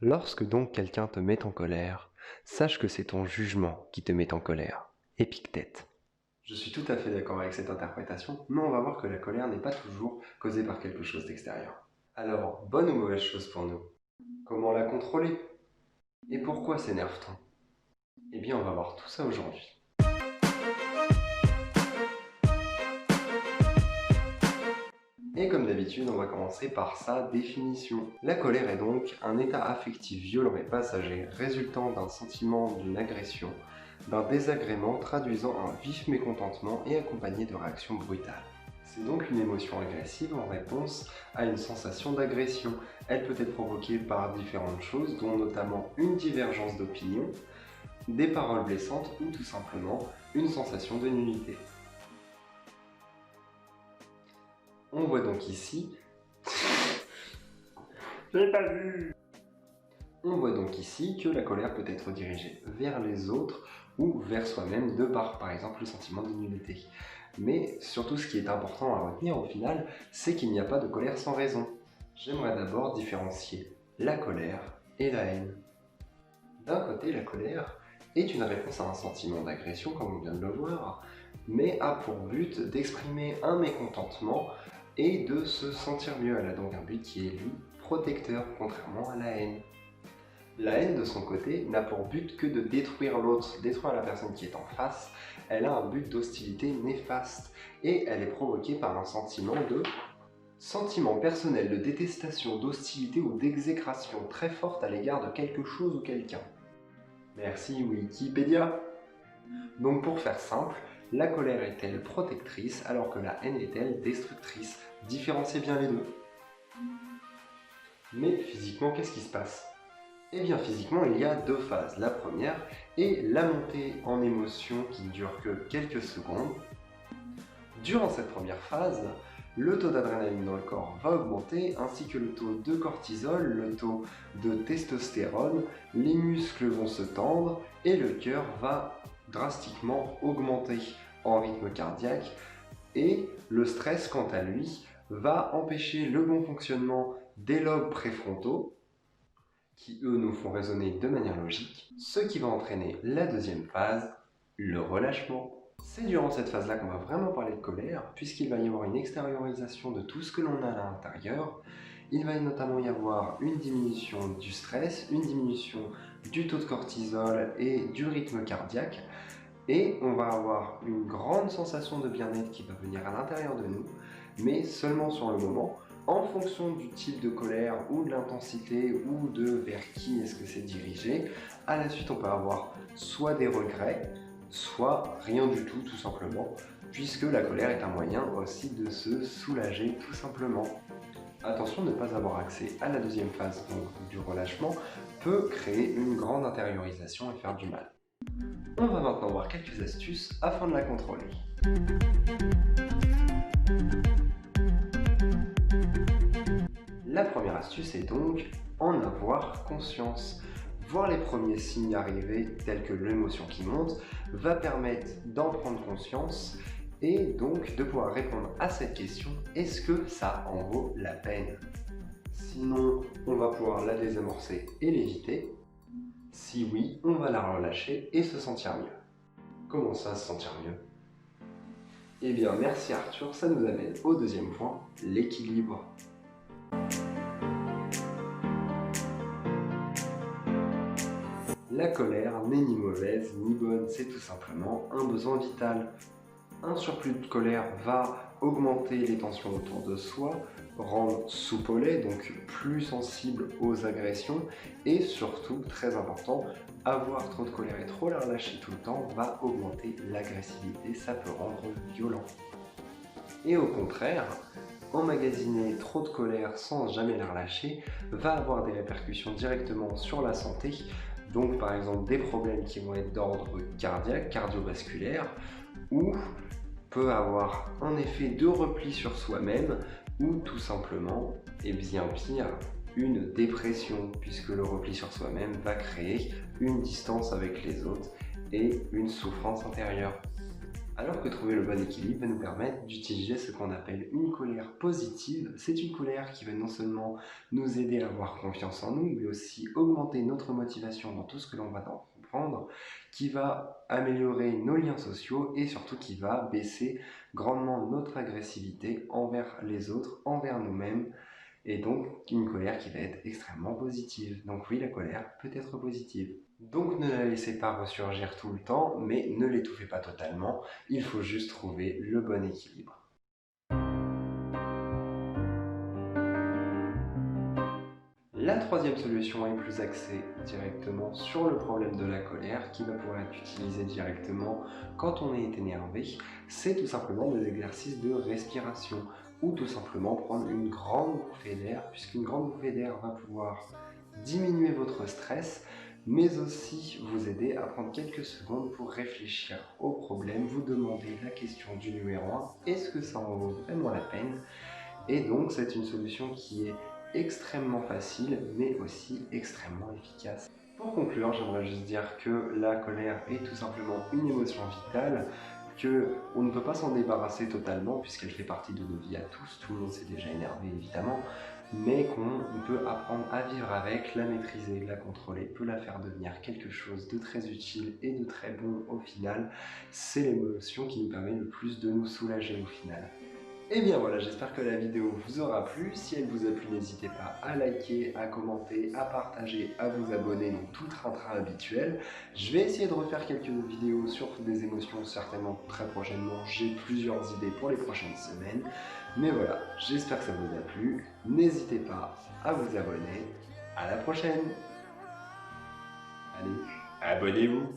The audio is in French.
Lorsque donc quelqu'un te met en colère, sache que c'est ton jugement qui te met en colère. Épictète. Je suis tout à fait d'accord avec cette interprétation, mais on va voir que la colère n'est pas toujours causée par quelque chose d'extérieur. Alors, bonne ou mauvaise chose pour nous? Comment la contrôler? Et pourquoi s'énerve-t-on? Eh bien, on va voir tout ça aujourd'hui. Et comme d'habitude, on va commencer par sa définition. La colère est donc un état affectif violent et passager résultant d'un sentiment, d'une agression, d'un désagrément traduisant un vif mécontentement et accompagné de réactions brutales. C'est donc une émotion agressive en réponse à une sensation d'agression. Elle peut être provoquée par différentes choses, dont notamment une divergence d'opinion, des paroles blessantes ou tout simplement une sensation de nullité. On voit donc ici... J'ai pas vu. On voit donc ici que la colère peut être dirigée vers les autres ou vers soi-même de par exemple le sentiment de nullité. Mais surtout ce qui est important à retenir au final, c'est qu'il n'y a pas de colère sans raison. J'aimerais d'abord différencier la colère et la haine. D'un côté, la colère est une réponse à un sentiment d'agression, comme on vient de le voir, mais a pour but d'exprimer un mécontentement et de se sentir mieux. Elle a donc un but qui est, lui, protecteur, contrairement à la haine. La haine, de son côté, n'a pour but que de détruire l'autre, détruire la personne qui est en face. Elle a un but d'hostilité néfaste et elle est provoquée par un sentiment personnel de détestation, d'hostilité ou d'exécration très forte à l'égard de quelque chose ou quelqu'un. Merci Wikipédia. Donc pour faire simple, la colère est-elle protectrice alors que la haine est-elle destructrice? Différenciez bien les deux. Mais physiquement, qu'est-ce qui se passe? Eh bien physiquement, il y a deux phases. La première est la montée en émotion qui ne dure que quelques secondes. Durant cette première phase, le taux d'adrénaline dans le corps va augmenter, ainsi que le taux de cortisol, le taux de testostérone, les muscles vont se tendre et le cœur va drastiquement augmenter en rythme cardiaque. Et le stress, quant à lui, va empêcher le bon fonctionnement des lobes préfrontaux, qui eux nous font raisonner de manière logique, ce qui va entraîner la deuxième phase, le relâchement. C'est durant cette phase-là qu'on va vraiment parler de colère, puisqu'il va y avoir une extériorisation de tout ce que l'on a à l'intérieur. Il va notamment y avoir une diminution du stress, une diminution du taux de cortisol et du rythme cardiaque, et on va avoir une grande sensation de bien-être qui va venir à l'intérieur de nous, mais seulement sur le moment, en fonction du type de colère ou de l'intensité ou de vers qui est-ce que c'est dirigé. À la suite, on peut avoir soit des regrets, soit rien du tout simplement, puisque la colère est un moyen aussi de se soulager tout simplement. Attention, ne pas avoir accès à la deuxième phase donc, du relâchement peut créer une grande intériorisation et faire du mal. On va maintenant voir quelques astuces afin de la contrôler. La première astuce est donc en avoir conscience. Voir les premiers signes arriver, tels que l'émotion qui monte, va permettre d'en prendre conscience et donc de pouvoir répondre à cette question, est-ce que ça en vaut la peine? Sinon, on va pouvoir la désamorcer et l'éviter. Si oui, on va la relâcher et se sentir mieux. Comment ça, se sentir mieux? Eh bien, merci Arthur, ça nous amène au deuxième point, l'équilibre. La colère n'est ni mauvaise ni bonne, c'est tout simplement un besoin vital. Un surplus de colère va augmenter les tensions autour de soi, rendre soupolé, donc plus sensible aux agressions, et surtout, très important, avoir trop de colère et trop la relâcher tout le temps va augmenter l'agressivité, ça peut rendre violent. Et au contraire, emmagasiner trop de colère sans jamais la relâcher va avoir des répercussions directement sur la santé, donc par exemple des problèmes qui vont être d'ordre cardiaque, cardiovasculaire, ou peut avoir un effet de repli sur soi-même, ou tout simplement, et bien pire, une dépression, puisque le repli sur soi-même va créer une distance avec les autres et une souffrance intérieure. Alors que trouver le bon équilibre va nous permettre d'utiliser ce qu'on appelle une colère positive. C'est une colère qui va non seulement nous aider à avoir confiance en nous, mais aussi augmenter notre motivation dans tout ce que l'on va entreprendre, qui va améliorer nos liens sociaux et surtout qui va baisser grandement notre agressivité envers les autres, envers nous-mêmes, et donc une colère qui va être extrêmement positive. Donc oui, la colère peut être positive. Donc ne la laissez pas ressurgir tout le temps, mais ne l'étouffez pas totalement, il faut juste trouver le bon équilibre. La troisième solution est plus axée directement sur le problème de la colère, qui va pouvoir être utilisé directement quand on est énervé. C'est tout simplement des exercices de respiration, ou tout simplement prendre une grande bouffée d'air, puisqu'une grande bouffée d'air va pouvoir diminuer votre stress, mais aussi vous aider à prendre quelques secondes pour réfléchir au problème, vous demander la question du numéro 1, est-ce que ça en vaut vraiment la peine? Et donc c'est une solution qui est extrêmement facile, mais aussi extrêmement efficace. Pour conclure, j'aimerais juste dire que la colère est tout simplement une émotion vitale, qu'on ne peut pas s'en débarrasser totalement puisqu'elle fait partie de nos vies à tous, tout le monde s'est déjà énervé évidemment, mais qu'on peut apprendre à vivre avec, la maîtriser, la contrôler, peut la faire devenir quelque chose de très utile et de très bon au final. C'est l'émotion qui nous permet le plus de nous soulager au final. Et bien voilà, j'espère que la vidéo vous aura plu. Si elle vous a plu, n'hésitez pas à liker, à commenter, à partager, à vous abonner, donc tout le train-train habituel. Je vais essayer de refaire quelques vidéos sur des émotions, certainement très prochainement. J'ai plusieurs idées pour les prochaines semaines. Mais voilà, j'espère que ça vous a plu. N'hésitez pas à vous abonner. À la prochaine. Allez, abonnez-vous.